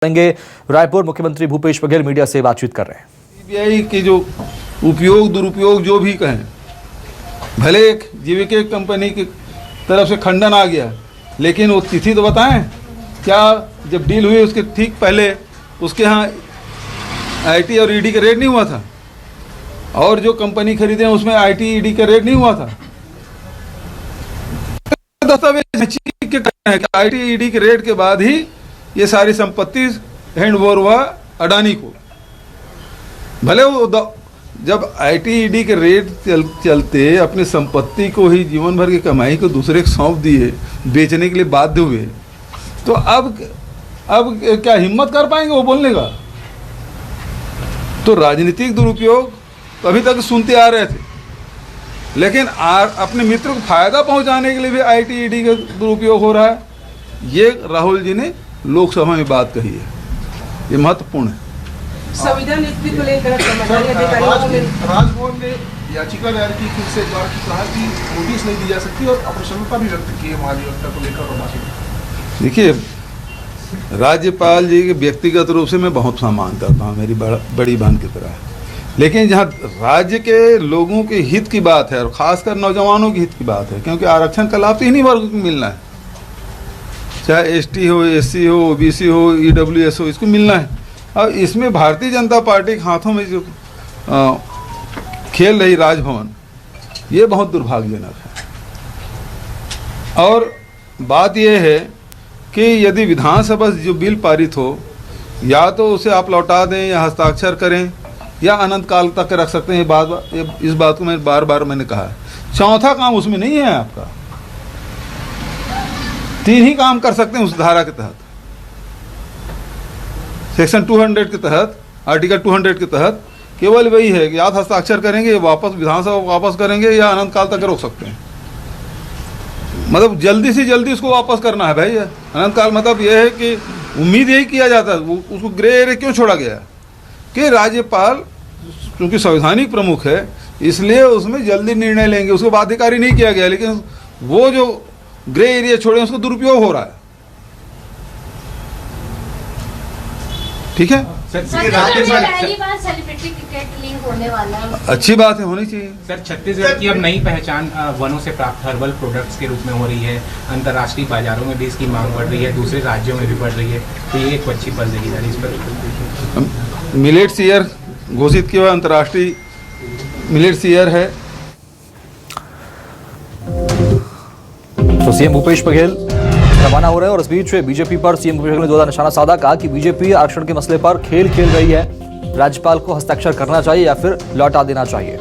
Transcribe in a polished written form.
रायपुर मुख्यमंत्री भूपेश बघेल मीडिया से बातचीत कर रहे हैं। सीबीआई के जो उपयोग दुरुपयोग जो भी कहें, भले एक जीवीके कंपनी की तरफ से खंडन आ गया, लेकिन वो तिथि तो बताएं क्या, जब डील हुई उसके ठीक पहले उसके यहाँ आईटी और ईडी का रेट नहीं हुआ था, और जो कंपनी खरीदे उसमें आईटी ईडी का रेट नहीं हुआ था। दस्तावेज आईटी ईडी के रेट के बाद ही ये सारी संपत्ति हैंडओवर हुआ अडानी को। भले वो जब आईटी के रेट चलते अपनी संपत्ति को ही जीवन भर की कमाई को दूसरे को सौंप दिए, बेचने के लिए बाध्य हुए, तो अब क्या हिम्मत कर पाएंगे वो बोलने का? तो राजनीतिक दुरुपयोग अभी तक सुनते आ रहे थे, लेकिन अपने मित्र को फायदा पहुंचाने के लिए भी आईटी का दुरुपयोग हो रहा है। ये राहुल जी ने लोकसभा में बात कही है, ये महत्वपूर्ण है। संविधान नियुक्ति को लेकर राजभवन ने याचिका दायर की, फिर से एक बार की कहा कि नोटिस नहीं दी जा सकती, और अप्रसन्नता भी व्यक्त की है महाधिवक्ता को लेकर। देखिए, राज्यपाल जी के व्यक्तिगत रूप से मैं बहुत सम्मान करता हूँ, मेरी बड़ी बहन की तरह, लेकिन जहाँ राज्य के लोगों के हित की बात है और खासकर नौजवानों के हित की बात है, क्योंकि आरक्षण का लाभ तो इन्हीं वर्ग को मिलना है, चाहे एसटी हो, एससी हो, ओबीसी हो, ईडब्ल्यूएस हो, इसको मिलना है। अब इसमें भारतीय जनता पार्टी के हाथों में जो खेल रही राजभवन, ये बहुत दुर्भाग्यजनक है। और बात यह है कि यदि विधानसभा जो बिल पारित हो, या तो उसे आप लौटा दें या हस्ताक्षर करें या अनंत काल तक रख सकते हैं। इस बात को मैं बार बार मैंने कहा है। चौथा काम उसमें नहीं है आपका, 3 ही काम कर सकते हैं उस धारा के तहत, सेक्शन 200 के तहत, आर्टिकल 200 के तहत केवल वही है कि आप हस्ताक्षर करेंगे, वापस विधानसभा वापस करेंगे या अनंत काल तक रोक सकते हैं। मतलब जल्दी से जल्दी उसको वापस करना है भाई। अनंत काल मतलब यह है कि उम्मीद यही किया जाता है, उसको ग्रे एरिया क्यों छोड़ा गया कि राज्यपाल क्योंकि संवैधानिक प्रमुख है, इसलिए उसमें जल्दी निर्णय लेंगे, उसको बाध्यकारी नहीं किया गया, लेकिन वो जो ग्रे एरिया छोड़े उसको दुरुपयोग हो रहा है। ठीक है, पहली बार सेलिब्रिटी क्रिकेट लीग होने वाला है, अच्छी बात है, होनी चाहिए। सर, छत्तीसगढ़ की अब नई पहचान वनों से प्राप्त हर्बल प्रोडक्ट्स के रूप में हो रही है। अंतर्राष्ट्रीय बाजारों में भी इसकी मांग बढ़ रही है, दूसरे राज्यों में भी बढ़ रही है, तो ये एक अच्छी पल देगी सर इस पर। मिलेट्स ईयर घोषित किया हुआ अंतर्राष्ट्रीय मिलेट्स ईयर है। तो सीएम भूपेश बघेल रवाना हो रहे हैं और इस बीच बीजेपी पर सीएम भूपेश बघेल ने जोरदार निशाना साधा। कहा कि बीजेपी आरक्षण के मसले पर खेल खेल रही है, राज्यपाल को हस्ताक्षर करना चाहिए या फिर लौटा देना चाहिए।